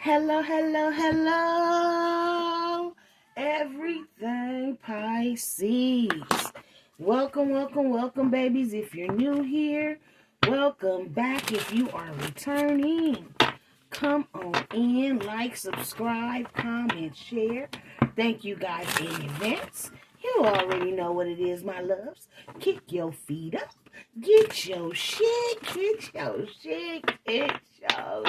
Hello, hello, hello, everything Pisces. Welcome, welcome, welcome, babies. If you're new here, welcome back. If you are returning, come on in, like, subscribe, comment, share. Thank you guys in advance. You already know what it is, my loves. Kick your feet up. Get your shit. Get your shit. Get your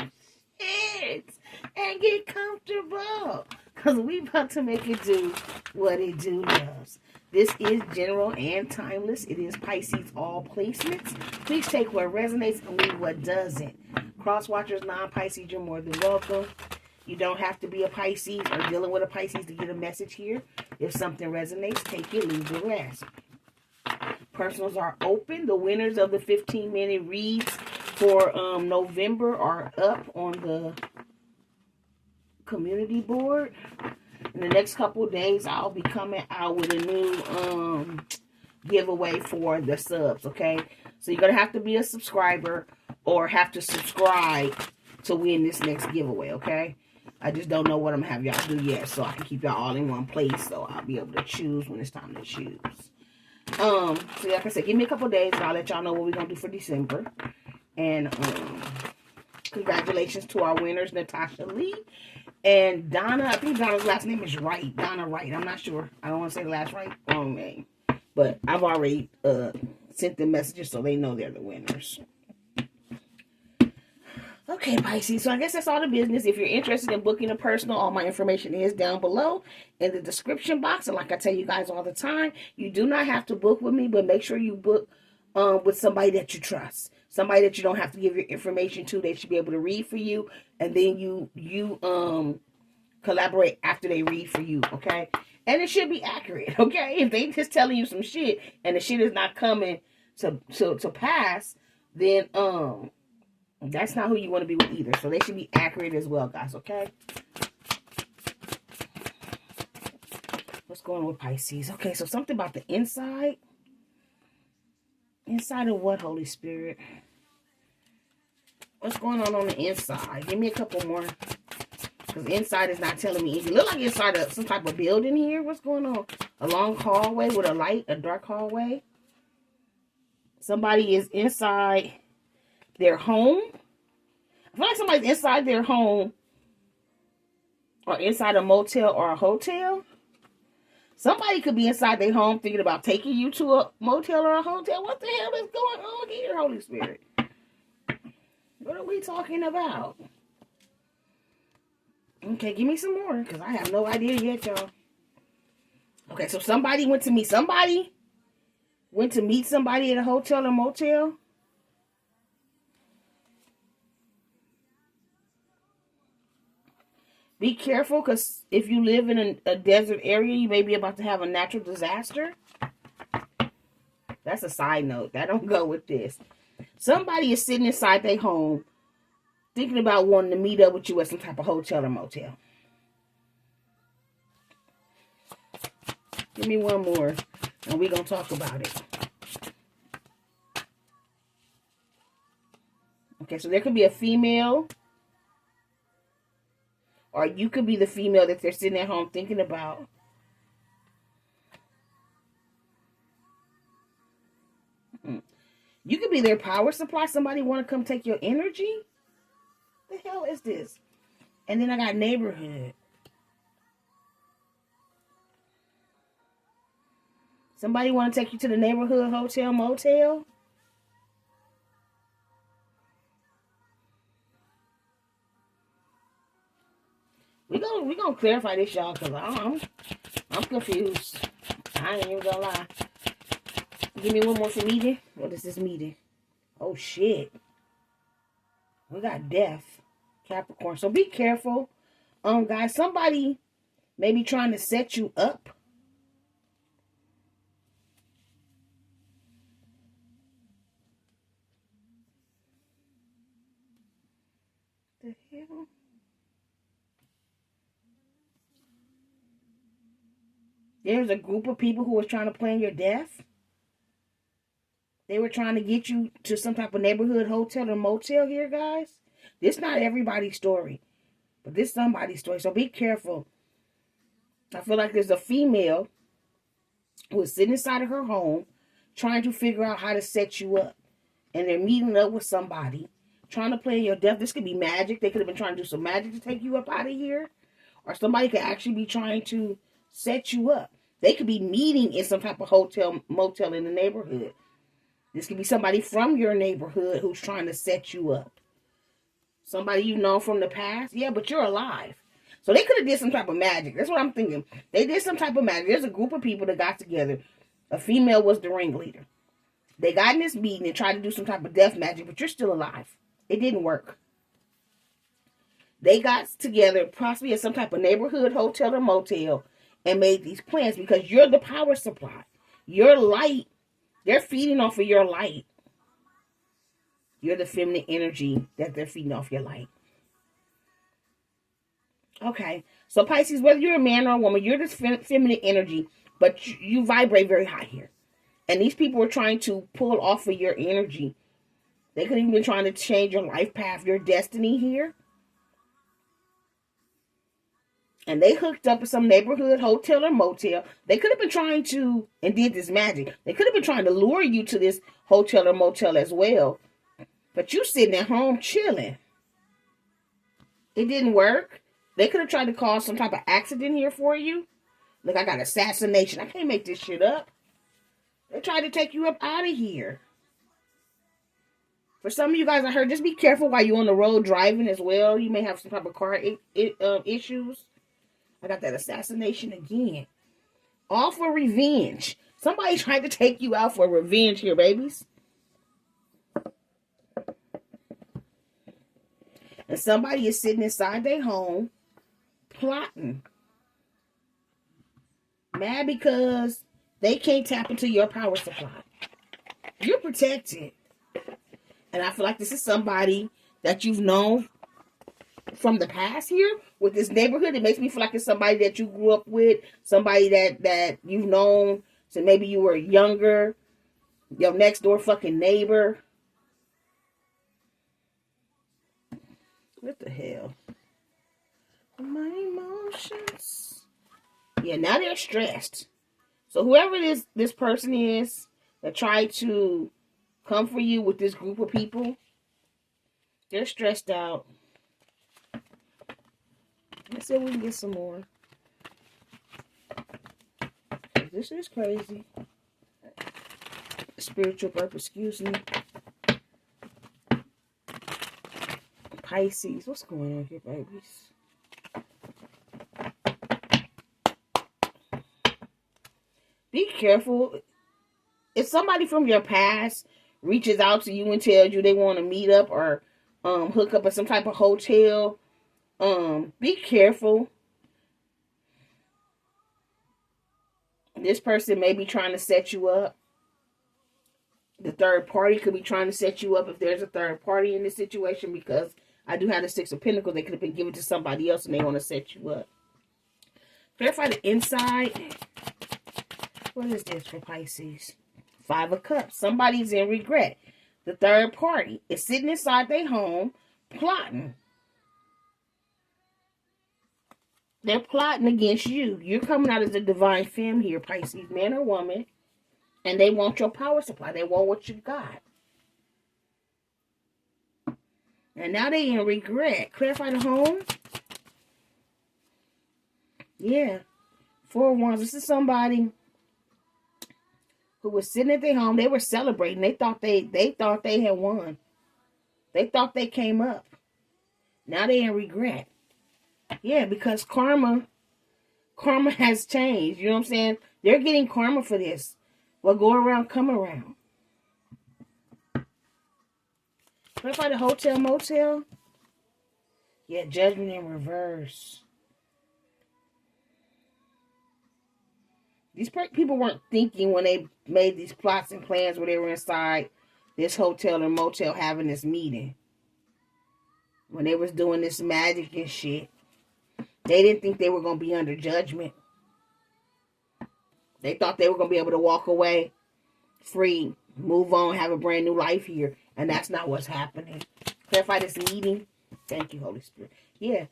shit. And get comfortable. Because we about to make it do what it do does. This is general and timeless. It is Pisces all placements. Please take what resonates and leave what doesn't. Cross watchers, non-Pisces, you're more than welcome. You don't have to be a Pisces or dealing with a Pisces to get a message here. If something resonates, take it, leave the rest. Personals are open. The winners of the 15-minute reads for November are up on the community board. In the next couple of days, I'll be coming out with a new giveaway for the subs, okay? So you're going to have to be a subscriber or have to subscribe to win this next giveaway, okay? I just don't know what I'm going to have y'all do yet, so I can keep y'all all in one place, so I'll be able to choose when it's time to choose. So like I said, give me a couple of days, and I'll let y'all know what we're going to do for December. And congratulations to our winners, Natasha Lee and Donna. I think Donna's last name is Wright. Donna Wright. I'm not sure. I don't want to say the last wrong name. But I've already sent them messages so they know they're the winners. Okay, Pisces. So I guess that's all the business. If you're interested in booking a personal, all my information is down below in the description box. And like I tell you guys all the time, you do not have to book with me, but make sure you book with somebody that you trust. Somebody that you don't have to give your information to. They should be able to read for you. And then you collaborate after they read for you, okay? And it should be accurate, okay? If they just telling you some shit and the shit is not coming to pass, then that's not who you want to be with either. So they should be accurate as well, guys, okay? What's going on with Pisces? Okay, so something about the inside. Inside of what, Holy Spirit? What's going on the inside? Give me a couple more. Because the inside is not telling me anything. Look like inside of some type of building here. What's going on? A long hallway with a light, a dark hallway. Somebody is inside their home. I feel like somebody's inside their home or inside a motel or a hotel. Somebody could be inside their home thinking about taking you to a motel or a hotel. What the hell is going on here, Holy Spirit? What are we talking about? Okay, give me some more, because I have no idea yet, y'all. Okay, so somebody went to meet somebody. Went to meet somebody at a hotel or motel. Be careful, because if you live in a desert area, you may be about to have a natural disaster. That's a side note. That don't go with this. Somebody is sitting inside their home thinking about wanting to meet up with you at some type of hotel or motel. Give me one more, and we're going to talk about it. Okay, so there could be a female, or you could be the female that they're sitting at home thinking about. You could be their power supply. Somebody want to come take your energy. The hell is this? And then I got neighborhood. Somebody want to take you to the neighborhood hotel, motel. We gonna clarify this, y'all, because I'm confused. I ain't even gonna lie. Give me one more for meeting. What is this meeting? Oh shit. We got death. Capricorn. So be careful. Guys, somebody may be trying to set you up. The hell? There's a group of people who was trying to plan your death. They were trying to get you to some type of neighborhood hotel or motel here, guys. This not everybody's story. But this is somebody's story, so be careful. I feel like there's a female who is sitting inside of her home trying to figure out how to set you up. And they're meeting up with somebody, trying to play in your death. This could be magic. They could have been trying to do some magic to take you up out of here. Or somebody could actually be trying to set you up. They could be meeting in some type of hotel, motel in the neighborhood. This could be somebody from your neighborhood who's trying to set you up. Somebody you've known from the past. Yeah, but you're alive. So they could have did some type of magic. That's what I'm thinking. They did some type of magic. There's a group of people that got together. A female was the ringleader. They got in this meeting and tried to do some type of death magic, but you're still alive. It didn't work. They got together possibly at some type of neighborhood hotel or motel and made these plans because you're the power supply. Your light, they're feeding off of your light. You're the feminine energy that they're feeding off your light. Okay, so Pisces, whether you're a man or a woman, you're this feminine energy, but you vibrate very high here. And these people are trying to pull off of your energy. They could even be trying to change your life path, your destiny here. And they hooked up with some neighborhood hotel or motel. They could have been trying to, and did this magic. They could have been trying to lure you to this hotel or motel as well. But you sitting at home chilling. It didn't work. They could have tried to cause some type of accident here for you. Look, I got assassination. I can't make this shit up. They tried to take you up out of here. For some of you guys, I heard, just be careful while you're on the road driving as well. You may have some type of car issues. I got that assassination again. All for revenge. Somebody tried to take you out for revenge here, babies. And somebody is sitting inside their home plotting. Mad because they can't tap into your power supply. You're protected. And I feel like this is somebody that you've known from the past here with this neighborhood. It makes me feel like it's somebody that you grew up with, somebody that you've known since maybe you were younger, your next door fucking neighbor. What the hell? My emotions. Yeah, now they're stressed. So whoever this person is that tried to come for you with this group of people, they're stressed out. Let's see if we can get some more. This is crazy. Spiritual purpose, excuse me. Pisces, what's going on here, babies? Be careful. If somebody from your past reaches out to you and tells you they want to meet up or hook up at some type of hotel, be careful. This person may be trying to set you up. The third party could be trying to set you up if there's a third party in this situation, because I do have the Six of Pentacles. They could have been given to somebody else and they want to set you up. Clarify the inside. What is this for Pisces? Five of Cups. Somebody's in regret. The third party is sitting inside their home plotting. They're plotting against you. You're coming out as a divine femme here, Pisces, man or woman. And they want your power supply. They want what you got. And now they in regret. Clarify the home. Yeah. Four of Wands. This is somebody who was sitting at their home. They were celebrating. They thought they had won. They thought they came up. Now they in regret. Yeah, because karma has changed. You know what I'm saying? They're getting karma for this. What go around, come around. Clarify the hotel, motel. Yeah, Judgment in reverse. These people weren't thinking when they made these plots and plans where they were inside this hotel or motel having this meeting. When they was doing this magic and shit. They didn't think they were going to be under judgment. They thought they were going to be able to walk away free, move on, have a brand new life here. And that's not what's happening. Clarify this meeting. Thank you, Holy Spirit. Yeah.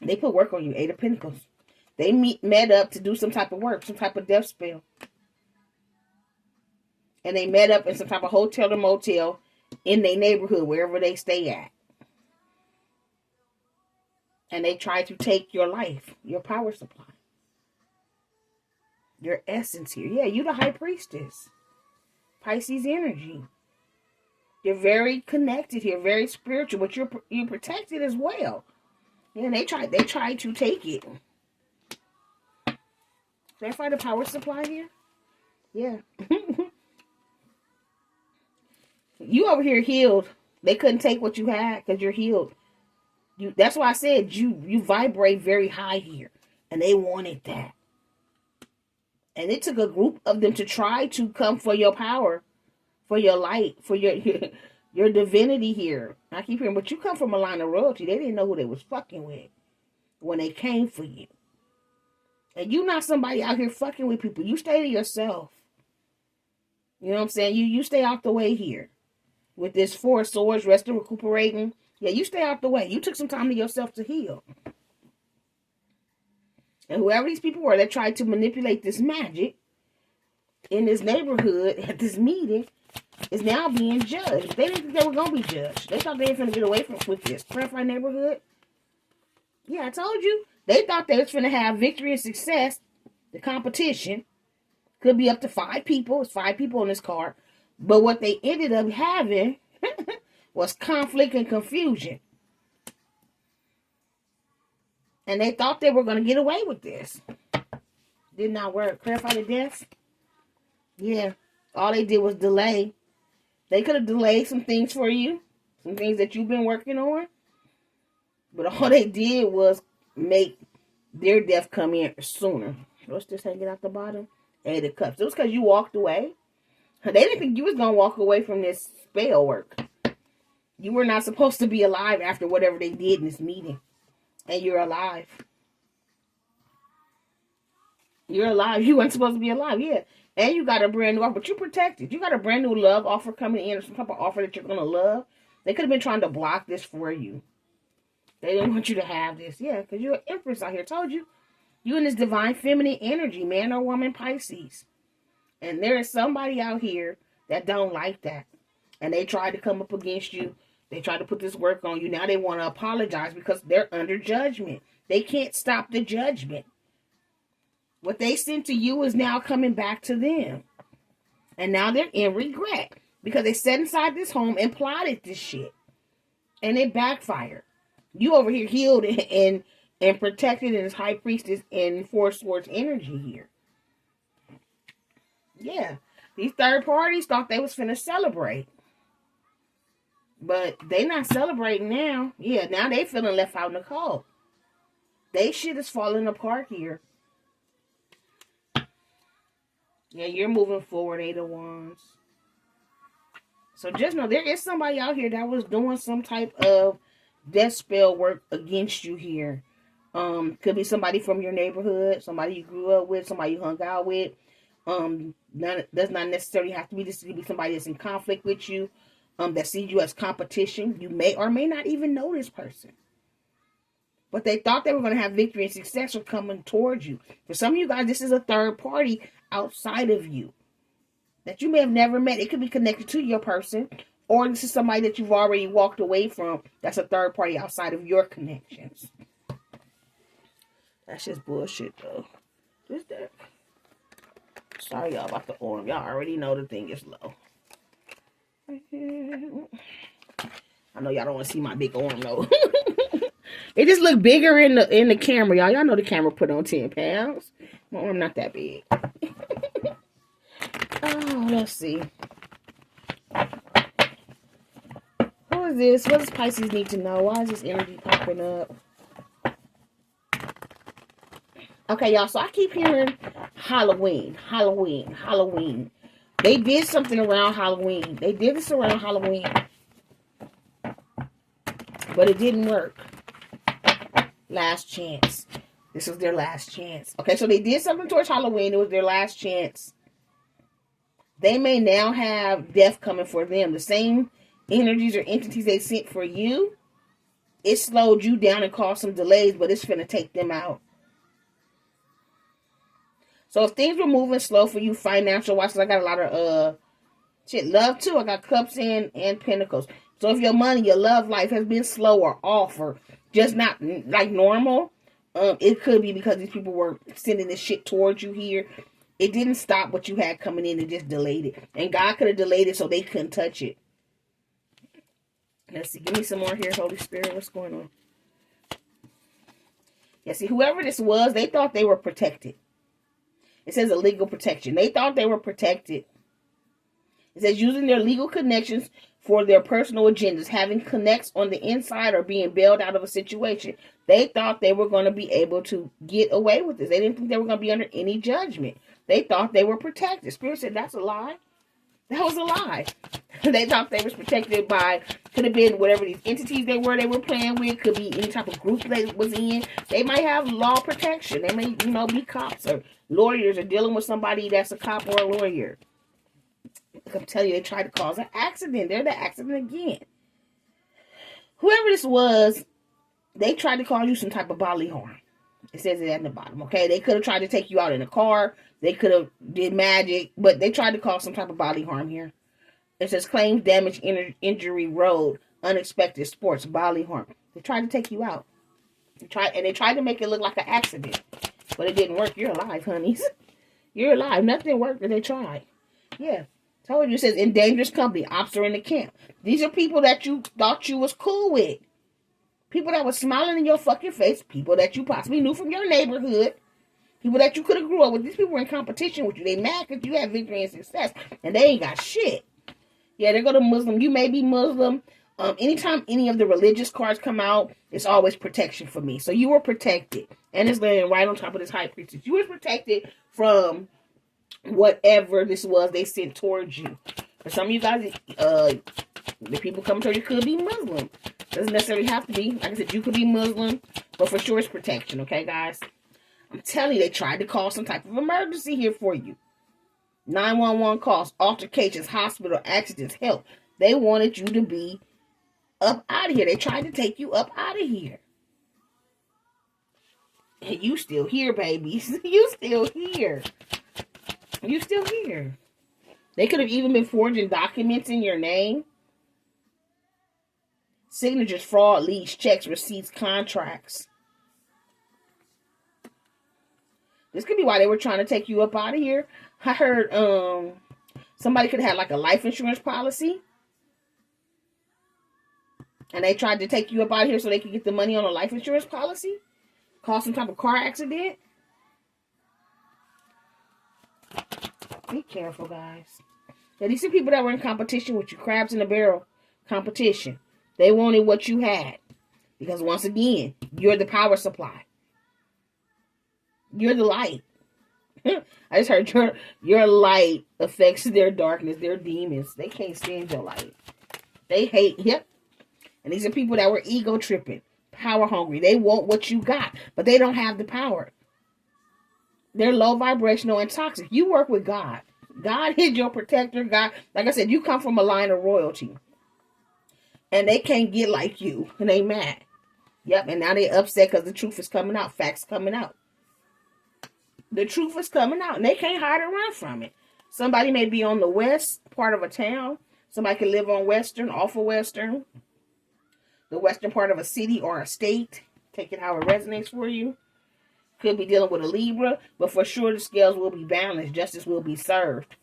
They put work on you. 8 of Pentacles. They met up to do some type of work, some type of death spell. And they met up in some type of hotel or motel in their neighborhood, wherever they stay at. And they try to take your life, your power supply, your essence here. Yeah, you the high priestess. Pisces energy. You're very connected here, very spiritual, but you're protected as well. Yeah, they try to take it. Did I find a power supply here? Yeah. You over here healed. They couldn't take what you had because you're healed. That's why I said you vibrate very high here. And they wanted that. And it took a group of them to try to come for your power, for your light, for your divinity here. I keep hearing, but you come from a line of royalty. They didn't know who they was fucking with when they came for you. And you not somebody out here fucking with people. You stay to yourself. You know what I'm saying? You stay out the way here. With this 4 of Swords, resting, recuperating. Yeah, you stay out the way. You took some time to yourself to heal. And whoever these people were that tried to manipulate this magic in this neighborhood at this meeting is now being judged. They didn't think they were going to be judged. They thought they were going to get away with this. Clarify neighborhood. Yeah, I told you. They thought they was going to have victory and success. The competition could be up to 5 people. It's 5 people on this card. But what they ended up having was conflict and confusion. And they thought they were going to get away with this. Did not work. Clarify the deaths. Yeah. All they did was delay. They could have delayed some things for you. Some things that you've been working on. But all they did was make their death come in sooner. What's this hanging out the bottom? 8 of Cups. It was because you walked away. They didn't think you was going to walk away from this spell work. You were not supposed to be alive after whatever they did in this meeting. And you're alive. You're alive. You weren't supposed to be alive, yeah. And you got a brand new offer, but you're protected. You got a brand new love offer coming in, or some type of offer that you're going to love. They could have been trying to block this for you. They didn't want you to have this. Yeah, because you're an Empress out here. Told you. You in this divine feminine energy, man or woman, Pisces. And there is somebody out here that don't like that. And they tried to come up against you. They tried to put this work on you. Now they want to apologize because they're under judgment. They can't stop the judgment. What they sent to you is now coming back to them. And now they're in regret. Because they sat inside this home and plotted this shit. And it backfired. You over here healed and protected in this high priestess and 4 swords energy here. Yeah. These third parties thought they was finna celebrate. But they not celebrating now. Yeah, now they feeling left out in the cold. They shit is falling apart here. Yeah, you're moving forward, 8 of Wands. So just know there is somebody out here that was doing some type of death spell work against you here. Could be somebody from your neighborhood, somebody you grew up with, somebody you hung out with. Does not necessarily have to be this. Could be somebody that's in conflict with you, that sees you as competition. You may or may not even know this person. But they thought they were going to have victory and success are coming towards you. For some of you guys, this is a third party outside of you that you may have never met. It could be connected to your person, or this is somebody that you've already walked away from. That's a third party outside of your connections. That's just bullshit, though. Just that. Sorry, y'all, about the arm. Y'all already know the thing is low. I know y'all don't want to see my big arm, though. It just look bigger in the camera, y'all. Y'all know the camera put on 10 pounds. My arm not that big. Oh, let's see. Who is this? What does Pisces need to know? Why is this energy popping up? Okay, y'all. So I keep hearing Halloween, Halloween, Halloween. They did something around Halloween. They did this around Halloween. But it didn't work. Last chance. This was their last chance. Okay, so they did something towards Halloween. It was their last chance. They may now have death coming for them. The same energies or entities they sent for you, it slowed you down and caused some delays, but it's finna take them out. So if things were moving slow for you financial-wise, I got a lot of love too. I got cups and pentacles. So if your money, your love life has been slow or off or just not like normal, it could be because these people were sending this shit towards you here. It didn't stop what you had coming in. It just delayed it. And God could have delayed it so they couldn't touch it. Let's see. Give me some more here, Holy Spirit. What's going on? Yeah, see, whoever this was, they thought they were protected. It says a legal protection. They thought they were protected. It says using their legal connections for their personal agendas, having connects on the inside or being bailed out of a situation. They thought they were going to be able to get away with this. They didn't think they were going to be under any judgment. They thought they were protected. Spirit said that's a lie. That was a lie. They thought they was protected by, could have been whatever these entities they were playing with, could be any type of group they was in. They might have law protection. They may, be cops or lawyers or dealing with somebody that's a cop or a lawyer. I'm telling you, they tried to cause an accident. They're the accident again. Whoever this was, they tried to cause you some type of bodily harm. It says it at the bottom, okay? They could have tried to take you out in a car. They could have did magic, but they tried to cause some type of bodily harm here. It says claims, damage, injury, road, unexpected sports, bodily harm. They tried to take you out. They tried to make it look like an accident, but it didn't work. You're alive, honeys. You're alive. Nothing worked, but they tried. Yeah. Told you, it says in dangerous company, ops are in the camp. These are people that you thought you was cool with. People that was smiling in your fucking face. People that you possibly knew from your neighborhood. People that you could have grew up with. These people were in competition with you. They mad because you had victory and success. And they ain't got shit. Yeah, they're going to Muslim. You may be Muslim. Anytime any of the religious cards come out, it's always protection for me. So you were protected. And it's laying right on top of this high priestess. You were protected from whatever this was they sent towards you. For some of you guys, the people coming towards you could be Muslim. Doesn't necessarily have to be. Like I said, you could be Muslim, but for sure it's protection, okay, guys? I'm telling you, they tried to cause some type of emergency here for you. 911 calls, altercations, hospital, accidents, help. They wanted you to be up out of here. They tried to take you up out of here. And you still here, babies. You still here. You still here. They could have even been forging documents in your name. Signatures, fraud, leads, checks, receipts, contracts. This could be why they were trying to take you up out of here. I heard somebody could have like a life insurance policy. And they tried to take you up out of here so they could get the money on a life insurance policy. Cause some type of car accident. Be careful, guys. Now, these are people that were in competition with you. Crabs in a barrel competition. They wanted what you had. Because once again, you're the power supply. You're the light. I just heard your light affects their darkness, their demons. They can't stand your light. They hate, yep. And these are people that were ego tripping, power hungry. They want what you got, but they don't have the power. They're low vibrational and toxic. You work with God. God is your protector. God, like I said, you come from a line of royalty. And they can't get like you. And they mad. Yep, and now they upset because the truth is coming out. Facts coming out. The truth is coming out. And they can't hide or run from it. Somebody may be on the west part of a town. Somebody can live on western, off of western. The western part of a city or a state. Take it how it resonates for you. Could be dealing with a Libra. But for sure the scales will be balanced. Justice will be served.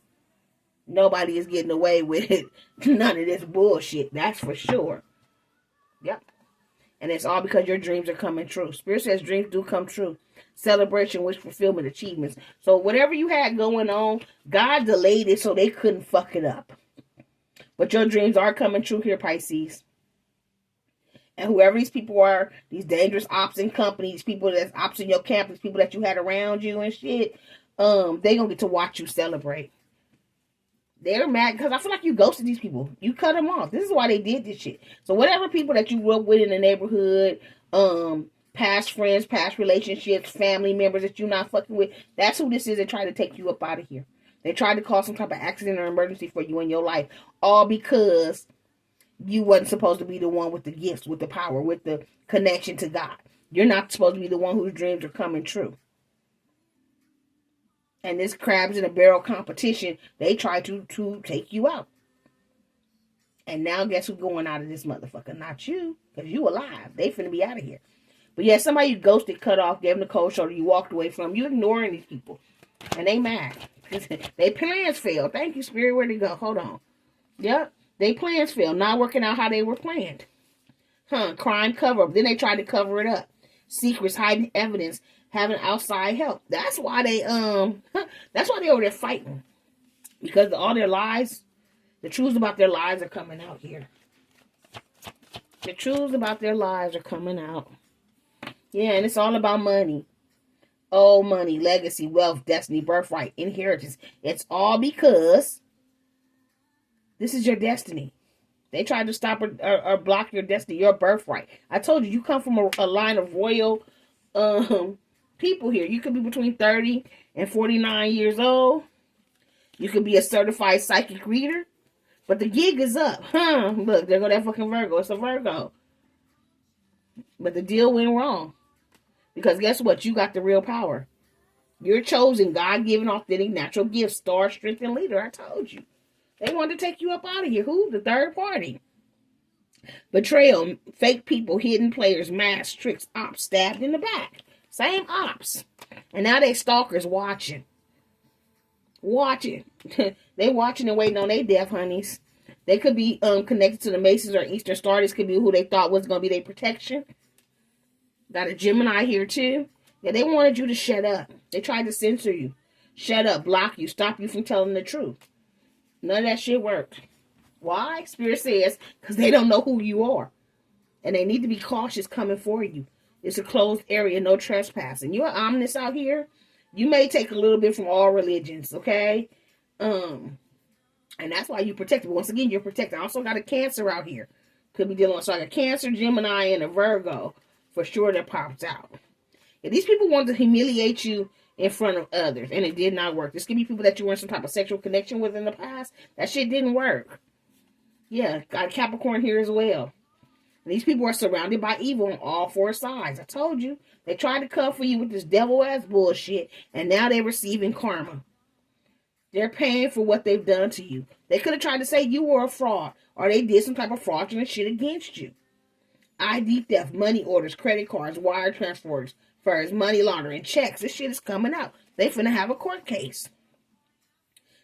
Nobody is getting away with it. None of this bullshit. That's for sure. Yep. And it's all because your dreams are coming true. Spirit says dreams do come true. Celebration, wish fulfillment, achievements. So whatever you had going on, God delayed it so they couldn't fuck it up. But your dreams are coming true here, Pisces. And whoever these people are, these dangerous ops and companies, people that's ops in your campus, people that you had around you and shit, they gonna get to watch you celebrate. They're mad because I feel like you ghosted these people. You cut them off. This is why they did this shit. So whatever people that you grew up with in the neighborhood, past friends, past relationships, family members that you're not fucking with, that's who this is. They try to take you up out of here. They tried to cause some type of accident or emergency for you in your life. All because you wasn't supposed to be the one with the gifts, with the power, with the connection to God. You're not supposed to be the one whose dreams are coming true. And this crabs in a barrel competition, they try to take you out. And now guess who's going out of this motherfucker? Not you, because you alive. They finna be out of here. But yeah, somebody you ghosted, cut off, gave them the cold shoulder, you walked away from. You ignoring these people. And they mad. They plans failed. Thank you, Spirit. Where'd they go? Hold on. Yep. They plans failed. Not working out how they were planned. Crime cover up. Then they tried to cover it up. Secrets, hiding evidence, having outside help. That's why they that's why they over there fighting. Because all their lies, the truths about their lives are coming out here. The truths about their lives are coming out. Yeah, and it's all about money. Oh, money, legacy, wealth, destiny, birthright, inheritance. It's all because this is your destiny. They tried to stop or block your destiny, your birthright. I told you, you come from a line of royal people here. You could be between 30 and 49 years old. You could be a certified psychic reader. But the gig is up. Look, there go that fucking Virgo. It's a Virgo. But the deal went wrong. Because guess what? You got the real power. You're chosen, God-given, authentic, natural gift, star, strength, and leader. I told you. They wanted to take you up out of here. Who? The third party. Betrayal, fake people, hidden players, masks, tricks, ops, stabbed in the back. Same ops. And now they stalkers watching. They watching and waiting on their death, honeys. They could be connected to the Masons or Eastern Star. This could be who they thought was going to be their protection. Got a Gemini here too. Yeah, they wanted you to shut up. They tried to censor you. Shut up, block you, stop you from telling the truth. None of that shit worked. Why? Spirit says, because they don't know who you are. And they need to be cautious coming for you. It's a closed area, no trespassing. You're ominous out here. You may take a little bit from all religions, okay? And that's why you protected. Once again, you're protected. I also got a Cancer out here. Could be dealing with, so I got a Cancer, Gemini, and a Virgo. For sure that pops out. If these people want to humiliate you in front of others, and it did not work. This could be people that you were in some type of sexual connection with in the past. That shit didn't work. Yeah, got a Capricorn here as well. And these people are surrounded by evil on all four sides. I told you. They tried to cover you with this devil-ass bullshit, and now they're receiving karma. They're paying for what they've done to you. They could have tried to say you were a fraud, or they did some type of fraudulent shit against you. ID theft, money orders, credit cards, wire transfers, money laundering, checks. This shit is coming out. They finna have a court case.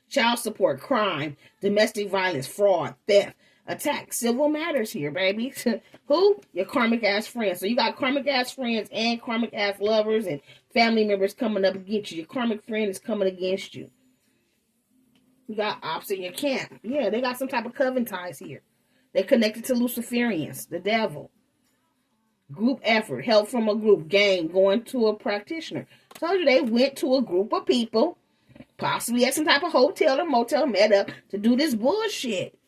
Child support, crime, domestic violence, fraud, theft, attack, civil matters here, baby. Who? Your karmic ass friends. So you got karmic ass friends and karmic ass lovers and family members coming up against you. Your karmic friend is coming against you. You got ops in your camp. Yeah, they got some type of coven ties here. They're connected to Luciferians, the devil. Group effort, help from a group, gang, going to a practitioner. Told you they went to a group of people, possibly at some type of hotel or motel, met up to do this bullshit.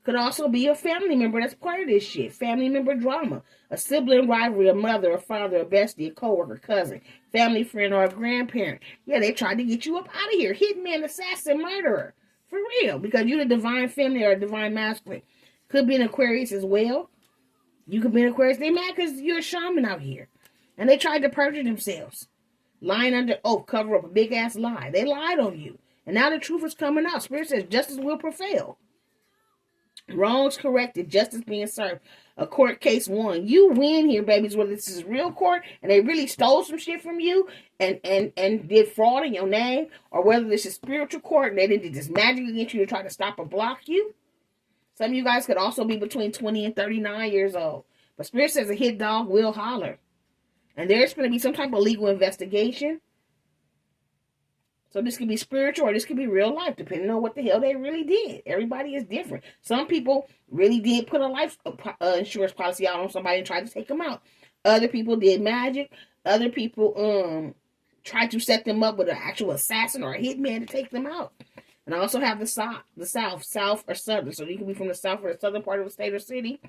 Could also be a family member that's part of this shit. Family member drama, a sibling rivalry, a mother, a father, a bestie, a coworker, cousin, family friend, or a grandparent. Yeah, they tried to get you up out of here. Hitman, assassin, murderer. For real. Because you're the divine feminine or a divine masculine. Could be an Aquarius as well. You could be an Aquarius. They mad because you're a shaman out here. And they tried to perjure themselves. Lying under oath, cover up a big ass lie. They lied on you. And now the truth is coming out. Spirit says justice will prevail. Wrongs corrected. Justice being served. A court case won. You win here, babies. Whether this is real court and they really stole some shit from you and did fraud in your name. Or whether this is spiritual court and they did this magic against you to try to stop or block you. Some of you guys could also be between 20 and 39 years old. But Spirit says a hit dog will holler. And there's going to be some type of legal investigation. So this could be spiritual or this could be real life, depending on what the hell they really did. Everybody is different. Some people really did put a life insurance policy out on somebody and tried to take them out. Other people did magic. Other people tried to set them up with an actual assassin or a hitman to take them out. And I also have the south or southern. So you can be from the south or the southern part of the state or city.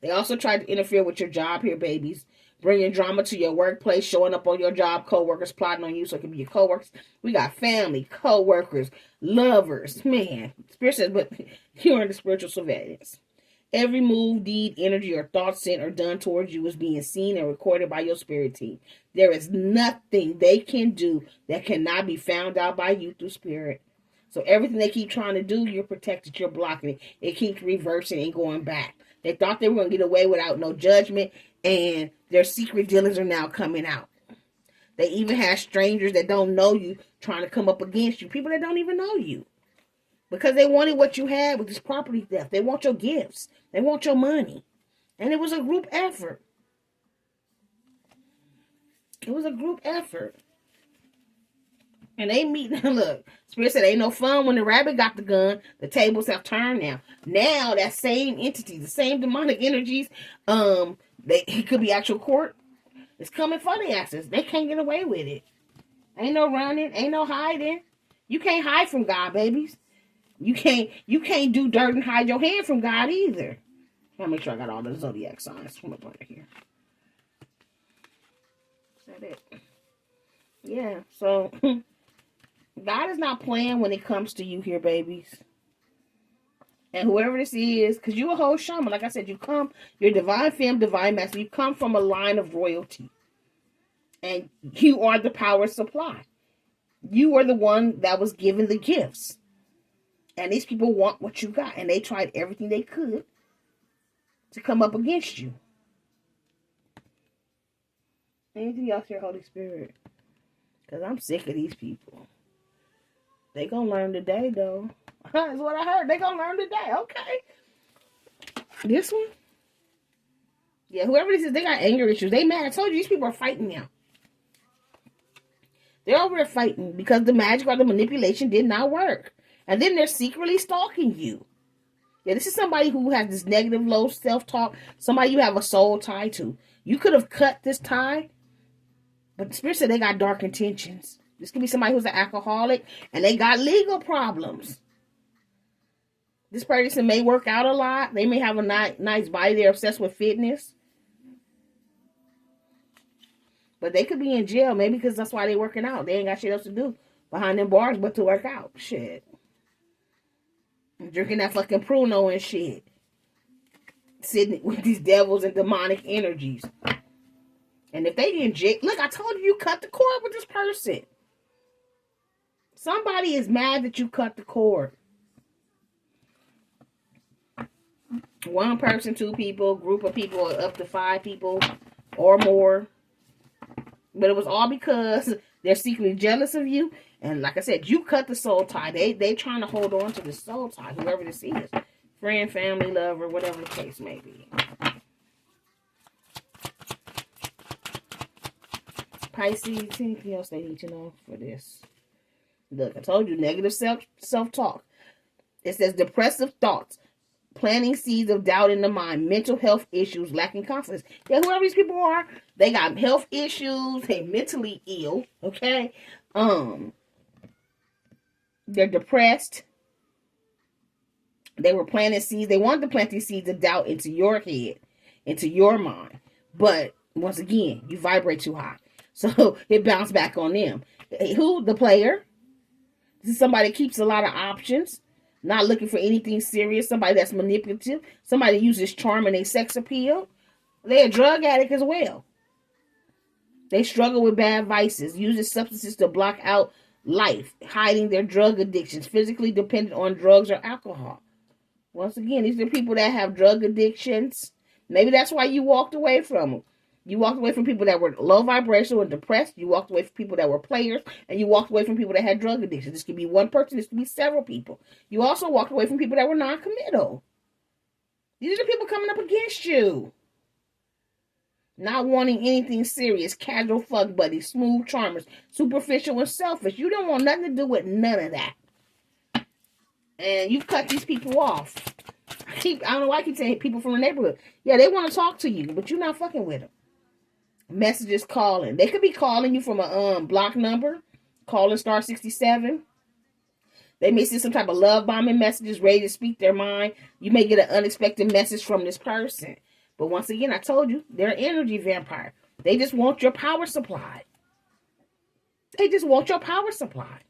They also tried to interfere with your job here, babies. Bringing drama to your workplace, showing up on your job, co-workers plotting on you, so it can be your co-workers. We got family, co-workers, lovers. Man, Spirit says, but you're in the spiritual surveillance. Every move, deed, energy, or thought sent or done towards you is being seen and recorded by your spirit team. There is nothing they can do that cannot be found out by you through spirit. So everything they keep trying to do, you're protected, you're blocking it. It keeps reversing and going back. They thought they were going to get away without no judgment, and their secret dealings are now coming out. They even have strangers that don't know you trying to come up against you. People that don't even know you. Because they wanted what you had with this property theft. They want your gifts. They want your money. And it was a group effort. It was a group effort. And they meet, look, Spirit said ain't no fun when the rabbit got the gun. The tables have turned now. Now that same entity, the same demonic energies, it could be actual court. It's coming for the asses. They can't get away with it. Ain't no running, ain't no hiding. You can't hide from God, babies. You can't do dirt and hide your hand from God either. I'll make sure I got all the zodiac signs from up under here. Is that it? Yeah, so God is not playing when it comes to you here, babies. And whoever this is, because you're a whole shaman. Like I said, you're divine femme, divine master. You come from a line of royalty. And you are the power supply. You are the one that was given the gifts. And these people want what you got. And they tried everything they could to come up against you. Anything else here, Holy Spirit? Because I'm sick of these people. They gonna learn today, though. That's what I heard. They gonna learn today. Okay. This one? Yeah, whoever this is, they got anger issues. They mad. I told you, these people are fighting now. They're over there fighting because the magic or the manipulation did not work. And then they're secretly stalking you. Yeah, this is somebody who has this negative, low self-talk. Somebody you have a soul tie to. You could have cut this tie, but the Spirit said they got dark intentions. This could be somebody who's an alcoholic, and they got legal problems. This person may work out a lot. They may have a nice body. They're obsessed with fitness. But they could be in jail, maybe because that's why they're working out. They ain't got shit else to do behind them bars but to work out. Shit. Drinking that fucking Pruno and shit. Sitting with these devils and demonic energies. And if they didn't look, I told you cut the cord with this person. Somebody is mad that you cut the cord. One person, two people, group of people, up to 5 people or more. But it was all because they're secretly jealous of you. And like I said, you cut the soul tie. They trying to hold on to the soul tie, whoever this is. Friend, family, lover, whatever the case may be. Pisces, anything else they need to know for this? Look, I told you, negative self-talk. It says depressive thoughts, planting seeds of doubt in the mind, mental health issues, lacking confidence. Yeah, whoever these people are, they got health issues, they're mentally ill, okay? They're depressed. They were planting seeds. They wanted to plant these seeds of doubt into your head, into your mind. But once again, you vibrate too high. So it bounced back on them. Who? The player. This is somebody that keeps a lot of options. Not looking for anything serious. Somebody that's manipulative. Somebody that uses charm and a sex appeal. They're a drug addict as well. They struggle with bad vices. Uses substances to block out life. Hiding their drug addictions. Physically dependent on drugs or alcohol. Once again, these are people that have drug addictions. Maybe that's why you walked away from them. You walked away from people that were low vibrational and depressed. You walked away from people that were players. And you walked away from people that had drug addictions. This could be one person. This could be several people. You also walked away from people that were non-committal. These are the people coming up against you. Not wanting anything serious. Casual fuck buddies. Smooth charmers. Superficial and selfish. You don't want nothing to do with none of that. And you've cut these people off. I don't know why I keep saying people from the neighborhood. Yeah, they want to talk to you, but you're not fucking with them. Messages calling. They could be calling you from a block number. Calling star 67. They may send some type of love bombing messages, ready to speak their mind. You may get an unexpected message from this person. But once again, I told you, they're an energy vampire. They just want your power supply. They just want your power supply.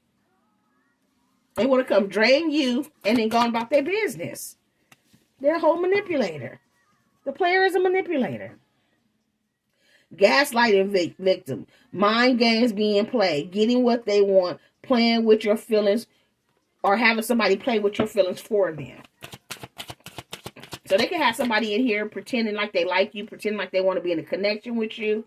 They want to come drain you and then go on about their business. They're a whole manipulator. The player is a manipulator. Gaslighting victim. Mind games being played. Getting what they want. Playing with your feelings. Or having somebody play with your feelings for them. So they can have somebody in here pretending like they like you. Pretending like they want to be in a connection with you.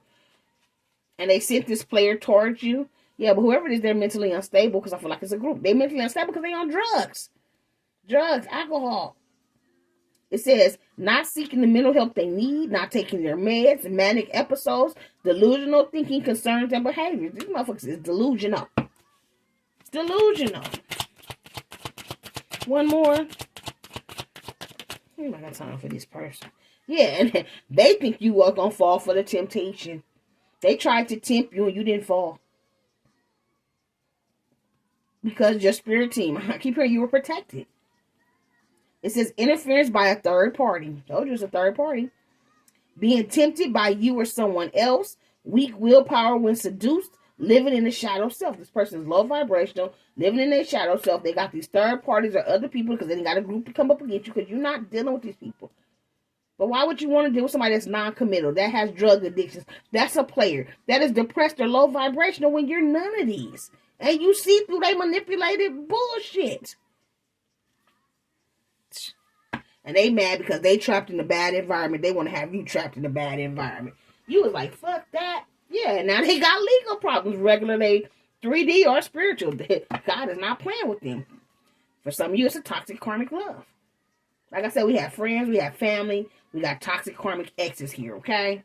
And they sent this player towards you. Yeah, but whoever it is, they're mentally unstable. Because I feel like it's a group. They're mentally unstable because they're on drugs. Drugs, alcohol. It says, not seeking the mental help they need, not taking their meds, manic episodes, delusional thinking, concerns, and behaviors. This motherfucker is delusional. It's delusional. One more. I got time for this person. Yeah, and they think you are going to fall for the temptation. They tried to tempt you and you didn't fall. Because your spirit team, I keep hearing you were protected. It says interference by a third party. Told you it's a third party. Being tempted by you or someone else. Weak willpower when seduced. Living in the shadow self. This person is low vibrational. Living in their shadow self. They got these third parties or other people because they didn't got a group to come up against you because you're not dealing with these people. But why would you want to deal with somebody that's non-committal? That has drug addictions. That's a player. That is depressed or low vibrational when you're none of these. And you see through they manipulated bullshit. And they mad because they trapped in a bad environment. They want to have you trapped in a bad environment. You was like, fuck that. Yeah, now they got legal problems. Regularly 3D or spiritual. God is not playing with them. For some of you, it's a toxic karmic love. Like I said, we have friends, we have family, we got toxic karmic exes here, okay?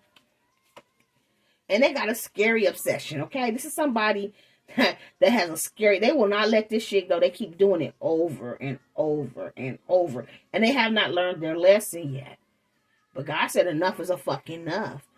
And they got a scary obsession, okay? This is somebody that has a scary, they will not let this shit go. They keep doing it over and over and over. And they have not learned their lesson yet. But God said enough is a fucking enough.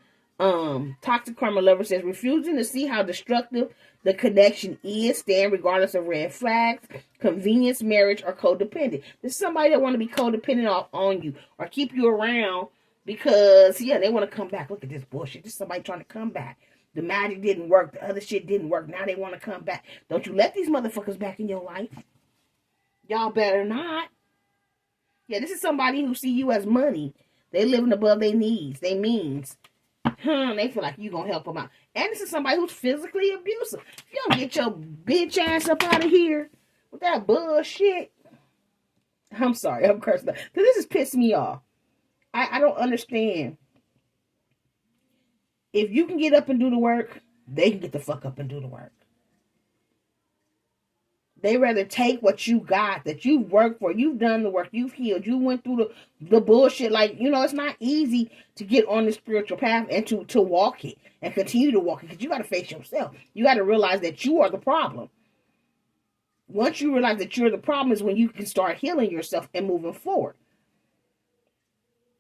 Toxic karma lover says, refusing to see how destructive the connection is, stand regardless of red flags, convenience, marriage, or codependent. This is somebody that want to be codependent on you or keep you around because, yeah, they want to come back. Look at this bullshit. This is somebody trying to come back. The magic didn't work. The other shit didn't work. Now they want to come back. Don't you let these motherfuckers back in your life. Y'all better not. Yeah, this is somebody who see you as money. They living above their needs, their means. They feel like you gonna help them out. And this is somebody who's physically abusive. If you don't get your bitch ass up out of here with that bullshit. I'm sorry, I'm cursing. Because this is pissing me off. I don't understand. If you can get up and do the work, they can get the fuck up and do the work. They rather take what you got, that you've worked for, you've done the work, you've healed, you went through the bullshit. Like, you know, it's not easy to get on the spiritual path and to walk it and continue to walk it because you got to face yourself. You got to realize that you are the problem. Once you realize that you're the problem is when you can start healing yourself and moving forward.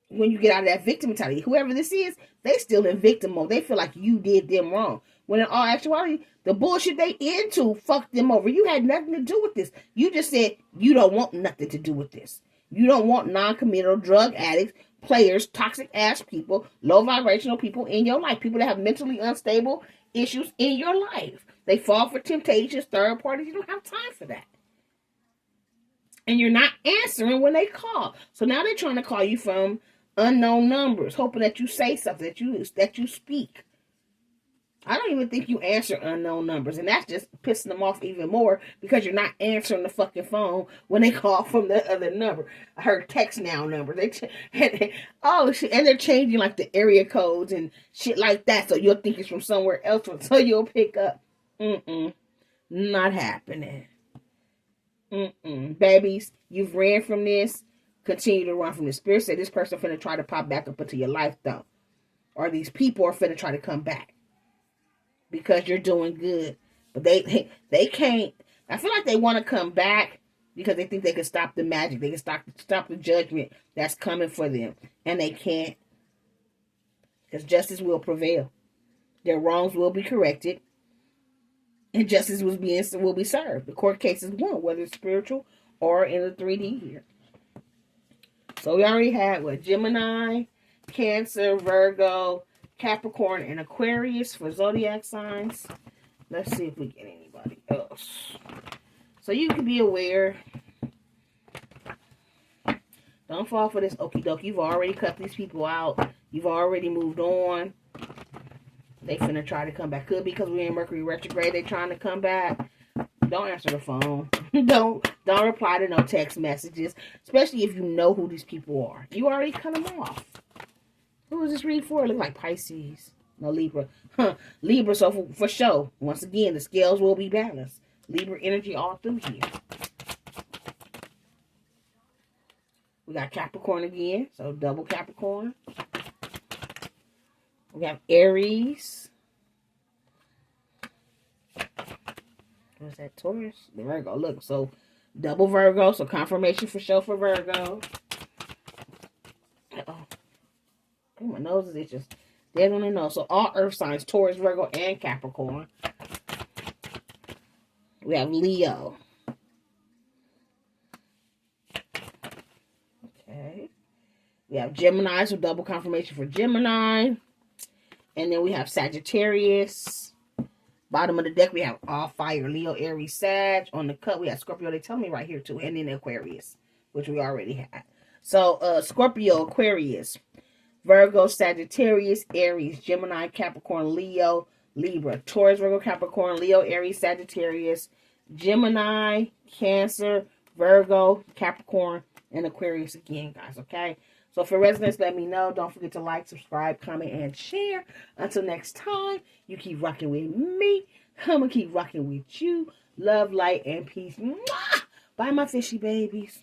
When you get out of that victim mentality, whoever this is, they still in victim mode. They feel like you did them wrong. When in all actuality, the bullshit they into fucked them over. You had nothing to do with this. You just said you don't want nothing to do with this. You don't want non-committal drug addicts, players, toxic ass people, low vibrational people in your life. People that have mentally unstable issues in your life. They fall for temptations, third parties. You don't have time for that. And you're not answering when they call. So now they're trying to call you from unknown numbers, hoping that you say something, that you speak. I don't even think you answer unknown numbers, and that's just pissing them off even more because you're not answering the fucking phone when they call from the other number. I heard text now number. Oh shit, and they're changing like the area codes and shit like that, so you'll think it's from somewhere else, so you'll pick up. Not happening. Babies, you've ran from this. Continue to run from this. Spirit said this person finna try to pop back up into your life though, or these people are finna try to come back. Because you're doing good. But they can't. I feel like they want to come back because they think they can stop the magic. They can stop the judgment that's coming for them. And they can't. Because justice will prevail. Their wrongs will be corrected. And justice will be served. The court case is won, whether it's spiritual or in the 3D here. So we already had what? Gemini, Cancer, Virgo, Capricorn, and Aquarius for zodiac signs. Let's see if we get anybody else. So you can be aware. Don't fall for this okie dokie. You've already cut these people out. You've already moved on. They finna try to come back. Could be because we're in Mercury retrograde. They trying to come back. Don't answer the phone. Don't reply to no text messages. Especially if you know who these people are. You already cut them off. Who was this read for? It look like Pisces. No, Libra. Huh. Libra, so for sure. Once again, the scales will be balanced. Libra energy all through here. We got Capricorn again, so double Capricorn. We have Aries. What's that? Taurus? The Virgo. Look, so double Virgo, so confirmation for sure for Virgo. Uh-oh. Oh, my nose is itching. Dead on the nose. So all earth signs, Taurus, Virgo, and Capricorn. We have Leo. We have Gemini, so double confirmation for Gemini. And then we have Sagittarius. Bottom of the deck, we have all fire. Leo, Aries, Sag. On the cut, we have Scorpio. They tell me right here, too. And then Aquarius, which we already had. So, Scorpio, Aquarius, Virgo, Sagittarius, Aries, Gemini, Capricorn, Leo, Libra. Taurus, Virgo, Capricorn, Leo, Aries, Sagittarius, Gemini, Cancer, Virgo, Capricorn, and Aquarius again, guys, okay? So for resonance, let me know. Don't forget to like, subscribe, comment, and share. Until next time, you keep rocking with me. I'm going to keep rocking with you. Love, light, and peace. Mwah! Bye, my fishy babies.